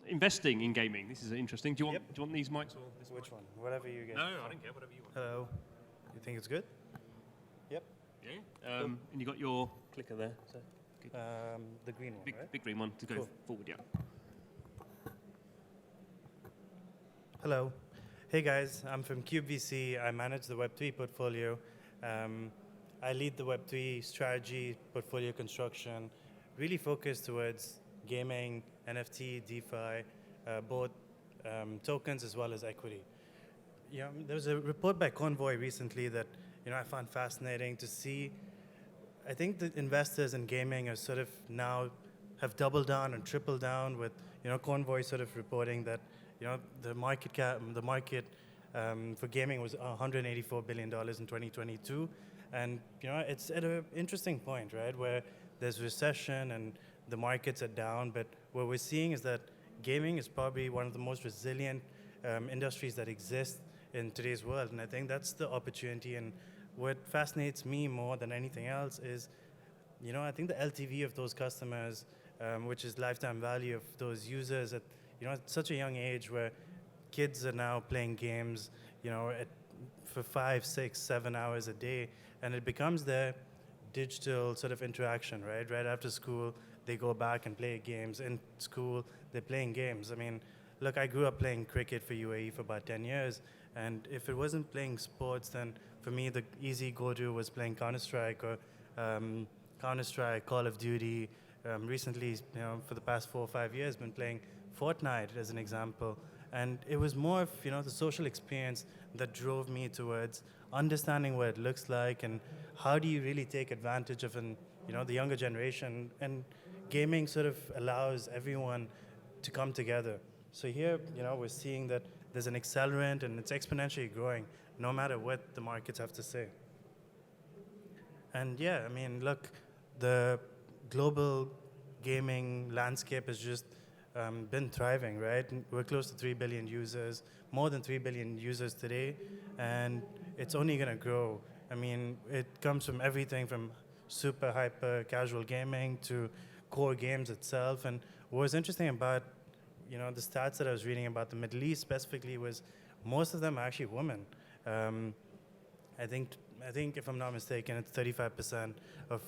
investing in gaming. This is interesting. Do you want these mics or this Which mic? one? Whatever you get. No, I don't care. Whatever you want. Hello. You think it's good? Yep. Yeah. And you got your clicker there. So good. The green one, right? Big green one to go forward. Yeah. Hello. Hey guys, I'm from KubeVC. I manage the Web3 portfolio. I lead the Web3 strategy, portfolio construction, really focused towards gaming, NFT, DeFi, both tokens as well as equity. There was a report by Convoy recently that I found fascinating to see. I think the investors in gaming are sort of now have doubled down and tripled down with Convoy sort of reporting that the market cap, for gaming was $184 billion in 2022. And it's at an interesting point, right, where there's recession and the markets are down, but what we're seeing is that gaming is probably one of the most resilient industries that exist in today's world. And I think that's the opportunity. And what fascinates me more than anything else is, I think the LTV of those customers, which is lifetime value of those users at such a young age, where kids are now playing games, for 5, 6, 7 hours a day, and it becomes their digital sort of interaction, right? Right after school, they go back and play games. In school, they're playing games. I mean, look, I grew up playing cricket for UAE for about 10 years, and if it wasn't playing sports, then for me, the easy go-to was playing Counter-Strike or Counter-Strike, Call of Duty. Recently, for the past 4 or 5 years, been playing Fortnite as an example. And it was more of, the social experience that drove me towards understanding what it looks like and how do you really take advantage of the younger generation. And gaming sort of allows everyone to come together. So here, we're seeing that there's an accelerant and it's exponentially growing no matter what the markets have to say. And yeah, I mean, look, the global gaming landscape has just been thriving, right? We're close to 3 billion users, more than 3 billion users today, and it's only going to grow. I mean, it comes from everything from super hyper casual gaming to core games itself. And what was interesting about, the stats that I was reading about the Middle East specifically was most of them are actually women. I think if I'm not mistaken, it's 35% of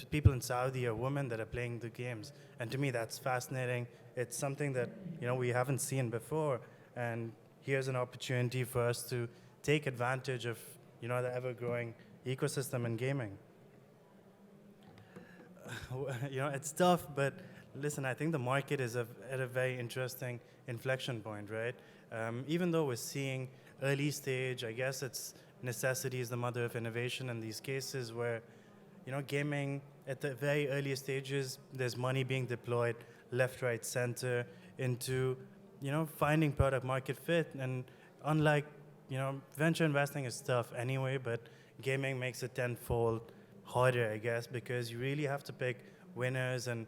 people in Saudi are women that are playing the games. And to me, that's fascinating. It's something that, we haven't seen before. And here's an opportunity for us to take advantage of, the ever-growing ecosystem in gaming. It's tough, but listen, I think the market is at a very interesting inflection point, right? Even though we're seeing early stage, I guess it's necessity is the mother of innovation in these cases where, gaming at the very earliest stages, there's money being deployed left, right, center into, finding product market fit. And unlike, venture investing is tough anyway, but gaming makes it tenfold harder, I guess, because you really have to pick winners, and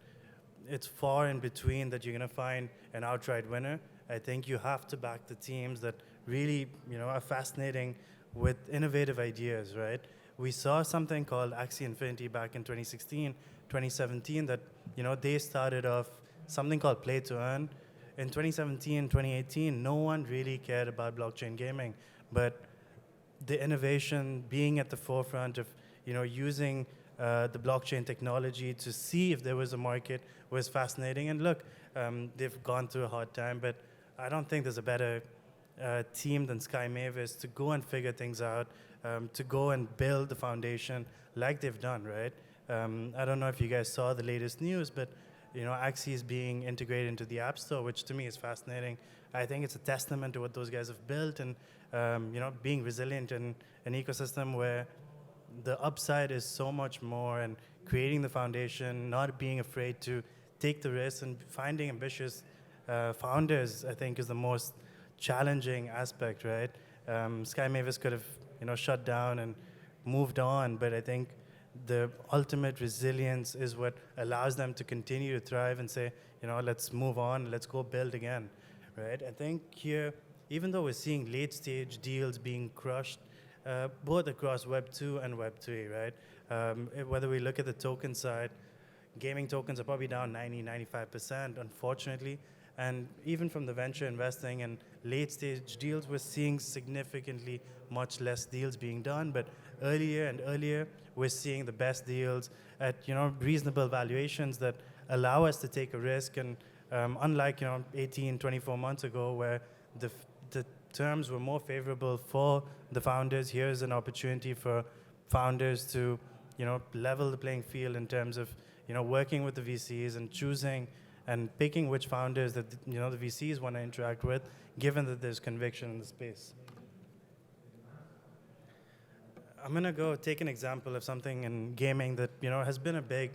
it's far in between that you're going to find an outright winner. I think you have to back the teams that really, are fascinating with innovative ideas, right? We saw something called Axie Infinity back in 2016, 2017 that, they started off something called play to earn. In 2017, 2018, no one really cared about blockchain gaming, but the innovation being at the forefront of, using the blockchain technology to see if there was a market was fascinating. And look, they've gone through a hard time, but I don't think there's a better team than Sky Mavis to go and figure things out, to go and build the foundation like they've done, right? I don't know if you guys saw the latest news, but Axie is being integrated into the App Store, which to me is fascinating. I think it's a testament to what those guys have built and being resilient in an ecosystem where the upside is so much more, and creating the foundation, not being afraid to take the risk, and finding ambitious founders, I think, is the most challenging aspect, right? Sky Mavis could have, shut down and moved on, but I think the ultimate resilience is what allows them to continue to thrive and say, let's move on, let's go build again, right? I think here, even though we're seeing late stage deals being crushed, both across Web 2 and Web 3, right? Whether we look at the token side, gaming tokens are probably down 90, 95%, unfortunately. And even from the venture investing and late stage deals, we're seeing significantly much less deals being done. But earlier and earlier, we're seeing the best deals at reasonable valuations that allow us to take a risk. And unlike 18, 24 months ago, where the terms were more favorable for the founders, here's an opportunity for founders to level the playing field in terms of working with the VCs and choosing and picking which founders that the VCs want to interact with, given that there's conviction in the space. I'm going to go take an example of something in gaming that has been a big,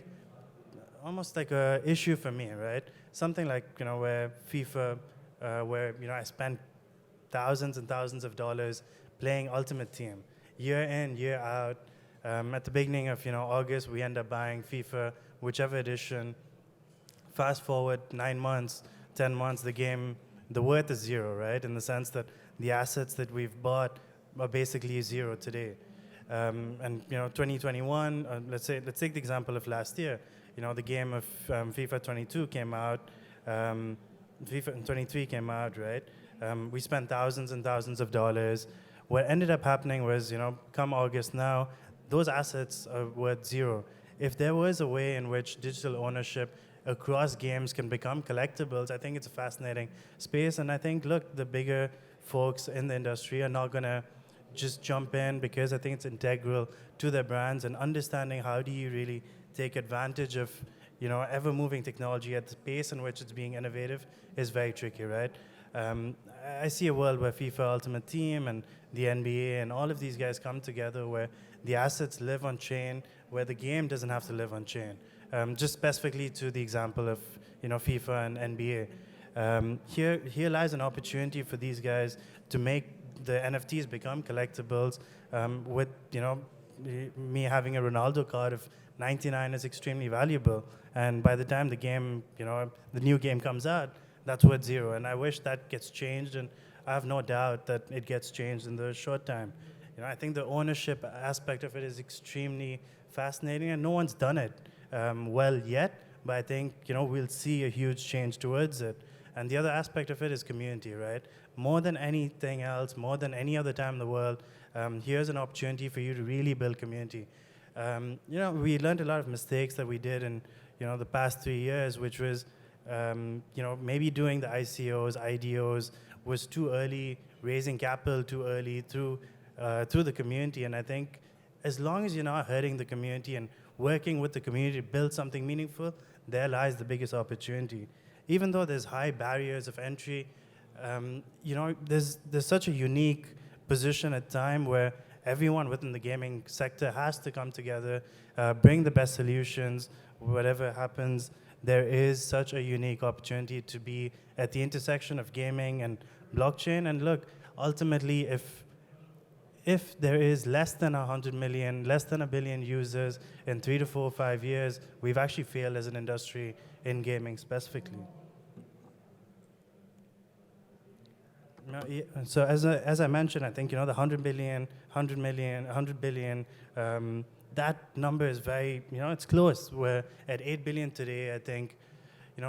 almost like a issue for me, right? Something like where FIFA, where I spent thousands and thousands of dollars playing Ultimate Team, year in, year out. At the beginning of August, we end up buying FIFA, whichever edition. Fast forward 9 months, 10 months, the worth is zero, right? In the sense that the assets that we've bought are basically zero today. And 2021, let's take the example of last year. The game of FIFA 22 came out, FIFA 23 came out, right? We spent thousands and thousands of dollars. What ended up happening was, come August now, those assets are worth zero. If there was a way in which digital ownership across games can become collectibles, I think it's a fascinating space. And I think, look, the bigger folks in the industry are not going to just jump in, because I think it's integral to their brands, and understanding how do you really take advantage of ever-moving technology at the pace in which it's being innovative is very tricky, right? I see a world where FIFA Ultimate Team and the NBA and all of these guys come together, where the assets live on chain, where the game doesn't have to live on chain. Just specifically to the example of FIFA and NBA. Here lies an opportunity for these guys to make the NFTs become collectibles. With me having a Ronaldo card of 99 is extremely valuable, and by the time the game, the new game comes out, that's worth zero. And I wish that gets changed, and I have no doubt that it gets changed in the short time. I think the ownership aspect of it is extremely fascinating, and no one's done it well yet, but I think we'll see a huge change towards it. And the other aspect of it is community, right? More than anything else, more than any other time in the world, here's an opportunity for you to really build community. We learned a lot of mistakes that we did in the past 3 years, which was maybe doing the ICOs, IDOs was too early, raising capital too early through the community. And I think as long as you're not hurting the community and working with the community to build something meaningful, there lies the biggest opportunity. Even though there's high barriers of entry, there's such a unique position at time where everyone within the gaming sector has to come together, bring the best solutions, whatever happens. There is such a unique opportunity to be at the intersection of gaming and blockchain. And look, ultimately, if there is less than 100 million, less than 1 billion users in 3 to 4 or 5 years, we've actually failed as an industry in gaming specifically. So as I mentioned, I think the 100 billion, 100 million, 100 billion, that number is very, it's close. We're at 8 billion today. I think,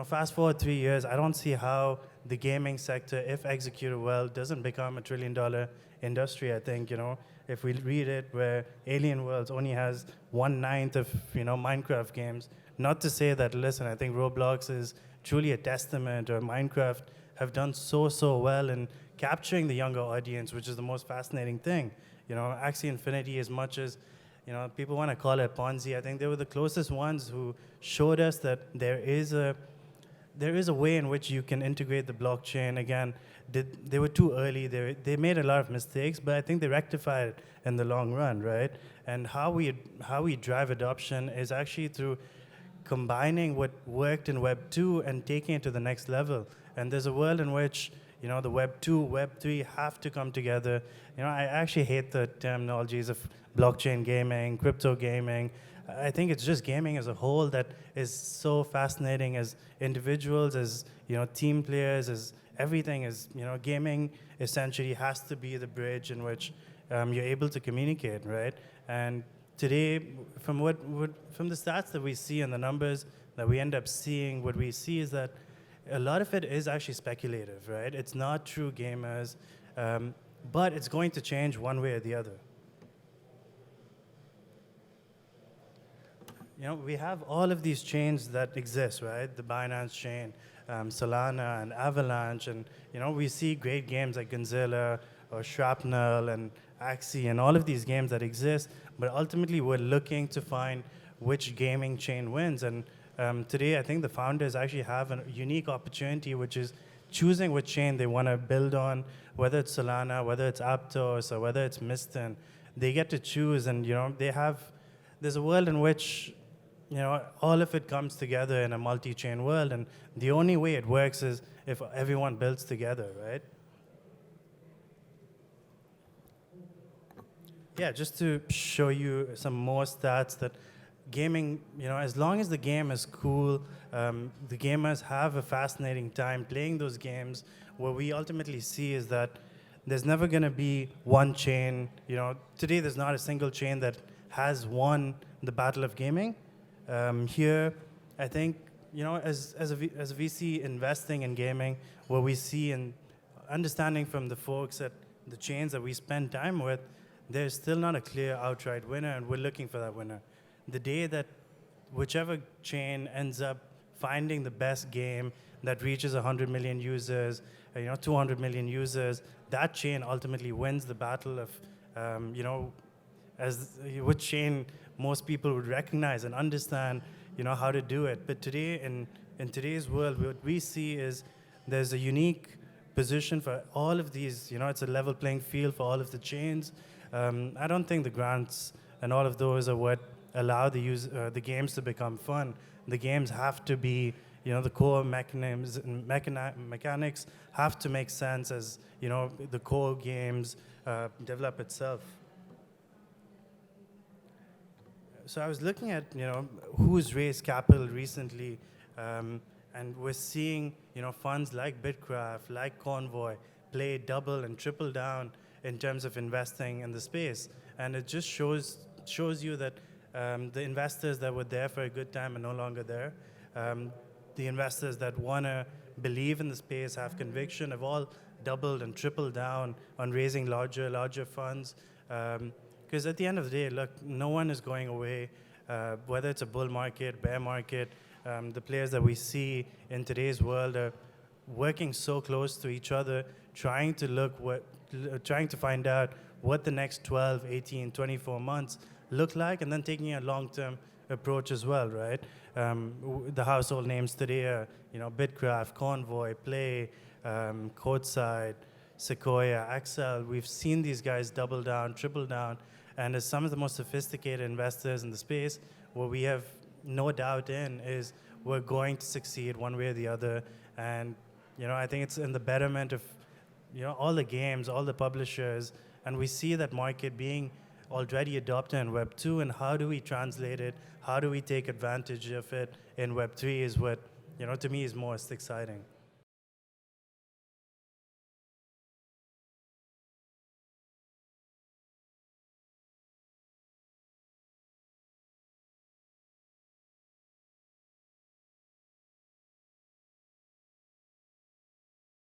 fast forward 3 years, I don't see how the gaming sector, if executed well, doesn't become $1 trillion industry. I think, if we read it, where Alien Worlds only has 1/9 of, Minecraft games. Not to say that, listen, I think Roblox is truly a testament, or Minecraft have done so well in capturing the younger audience, which is the most fascinating thing. Axie Infinity, as much as people want to call it Ponzi, I think they were the closest ones who showed us that there is a way in which you can integrate the blockchain. Again, they were too early. They made a lot of mistakes, but I think they rectified it in the long run, right? And how we drive adoption is actually through combining what worked in Web 2 and taking it to the next level. And there's a world in which the Web 2, Web 3 have to come together. I actually hate the terminologies of blockchain gaming, crypto gaming. I think it's just gaming as a whole that is so fascinating as individuals, as team players, as everything. Is gaming essentially has to be the bridge in which you're able to communicate, right? And today, from the stats that we see and the numbers that we end up seeing, what we see is that a lot of it is actually speculative, right? It's not true gamers, but it's going to change one way or the other. We have all of these chains that exist, right? The Binance chain, Solana and Avalanche, and we see great games like Gonzilla or Shrapnel and Axie and all of these games that exist, but ultimately we're looking to find which gaming chain wins. And today, I think the founders actually have a unique opportunity, which is choosing which chain they want to build on, whether it's Solana, whether it's Aptos, or whether it's Mistin. They get to choose, and there's a world in which all of it comes together in a multi-chain world, and the only way it works is if everyone builds together, right? Yeah, just to show you some more stats that gaming, as long as the game is cool, the gamers have a fascinating time playing those games. What we ultimately see is that there's never going to be one chain. Today there's not a single chain that has won the battle of gaming. Here, I think, as a VC investing in gaming, what we see and understanding from the folks at the chains that we spend time with, there's still not a clear outright winner, and we're looking for that winner. The day that whichever chain ends up finding the best game that reaches 100 million users, 200 million users, that chain ultimately wins the battle of, which chain most people would recognize and understand, how to do it. But today, in today's world, what we see is there's a unique position for all of these. It's a level playing field for all of the chains. I don't think the grants and all of those are what allow the games to become fun. The games have to be, the core mechanics have to make sense as, the core games develop itself. So I was looking at, who's raised capital recently, and we're seeing, funds like Bitcraft, like Convoy, play double and triple down in terms of investing in the space. And it just shows you that the investors that were there for a good time are no longer there. The investors that want to believe in the space, have conviction, have all doubled and tripled down on raising larger funds. Because at the end of the day, look, no one is going away, whether it's a bull market, bear market. The players that we see in today's world are working so close to each other, trying to find out what the next 12, 18, 24 months look like, and then taking a long-term approach as well, right? The household names today are, Bitcraft, Convoy, Play, Codeside, Sequoia, Axel. We've seen these guys double down, triple down, and as some of the most sophisticated investors in the space, what we have no doubt in is we're going to succeed one way or the other. And I think it's in the betterment of all the games, all the publishers, and we see that market being already adopted in Web2, and how do we translate it? How do we take advantage of it in Web3 is what, to me, is most exciting.